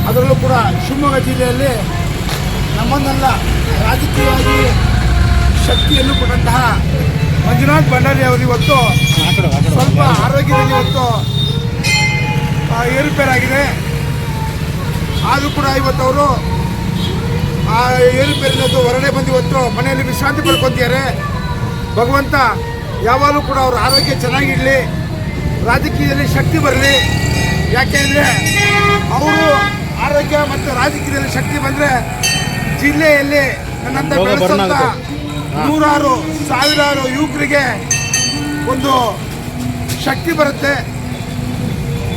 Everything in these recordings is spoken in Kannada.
ಅದರಲ್ಲೂ ಕೂಡ ಶಿವಮೊಗ್ಗ ಜಿಲ್ಲೆಯಲ್ಲಿ ನಮ್ಮನ್ನೆಲ್ಲ ರಾಜಕೀಯವಾಗಿ ಶಕ್ತಿಯನ್ನು ಕೊಟ್ಟಂತಹ ಮಂಜುನಾಥ್ ಭಂಡಾರಿ ಅವರು ಇವತ್ತು ಸ್ವಲ್ಪ ಆರೋಗ್ಯದಲ್ಲಿ ಇವತ್ತು ಏರುಪೇರಾಗಿದೆ. ಆದರೂ ಕೂಡ ಇವತ್ತು ಅವರು ಆ ಏರುಪೇರಿನದ್ದು ಹೊರಗಡೆ ಬಂದು ಇವತ್ತು ಮನೆಯಲ್ಲಿ ವಿಶ್ರಾಂತಿ ಪಡ್ಕೊತಿದ್ದಾರೆ. ಭಗವಂತ ಯಾವಾಗಲೂ ಕೂಡ ಅವ್ರ ಆರೋಗ್ಯ ಚೆನ್ನಾಗಿರಲಿ, ರಾಜಕೀಯದಲ್ಲಿ ಶಕ್ತಿ ಬರಲಿ. ಯಾಕೆಂದರೆ ಅವರು ಆರೋಗ್ಯ ಮತ್ತು ರಾಜಕೀಯದಲ್ಲಿ ಶಕ್ತಿ ಬಂದರೆ ಜಿಲ್ಲೆಯಲ್ಲಿ ನನ್ನಂತ ಬೆಳೆಸಂತ ನೂರಾರು ಸಾವಿರಾರು ಯುವಕರಿಗೆ ಒಂದು ಶಕ್ತಿ ಬರುತ್ತೆ.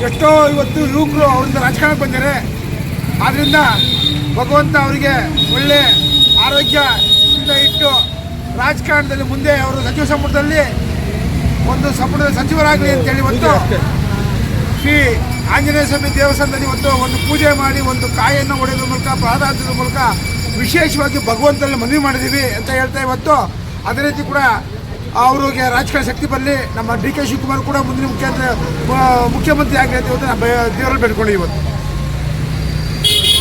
ಎಷ್ಟೋ ಇವತ್ತು ಯುವಕರು ಅವರಿಂದ ರಾಜಕಾರಣಕ್ಕೆ ಬಂದಿದ್ದಾರೆ. ಆದ್ದರಿಂದ ಭಗವಂತ ಅವರಿಗೆ ಒಳ್ಳೆ ಆರೋಗ್ಯದಿಂದ ಇಟ್ಟು ರಾಜಕಾರಣದಲ್ಲಿ ಮುಂದೆ ಅವರು ಸಚಿವ ಸಂಪುಟದಲ್ಲಿ ಸಂಪುಟದ ಸಚಿವರಾಗಲಿ ಅಂತೇಳಿ ಇವತ್ತು ಶ್ರೀ ಆಂಜನೇಯ ಸ್ವಾಮಿ ದೇವಸ್ಥಾನದಲ್ಲಿ ಇವತ್ತು ಒಂದು ಪೂಜೆ ಮಾಡಿ ಒಂದು ಕಾಯನ್ನು ಹೊಡೆಯೋದ್ರ ಮೂಲಕ ಪ್ರಾರ್ಥನೆ ಮೂಲಕ ವಿಶೇಷವಾಗಿ ಭಗವಂತನಲ್ಲಿ ಮನವಿ ಮಾಡಿದ್ದೀವಿ ಅಂತ ಹೇಳ್ತಾ ಇವತ್ತು ಅದೇ ರೀತಿ ಕೂಡ ಅವರಿಗೆ ರಾಜಕಾರಣ ಶಕ್ತಿ ಬರಲಿ. ನಮ್ಮ ಡಿ ಕೆ ಶಿವಕುಮಾರ್ ಕೂಡ ಮುಂದಿನ ಮುಖ್ಯಮಂತ್ರಿ ಆಗಲಿ ಅಂತ ಇವತ್ತು ನಾವು ದೇವರಲ್ಲಿ ಬೇಡ್ಕೊಂಡಿದ್ದೀವಿ ಇವತ್ತು.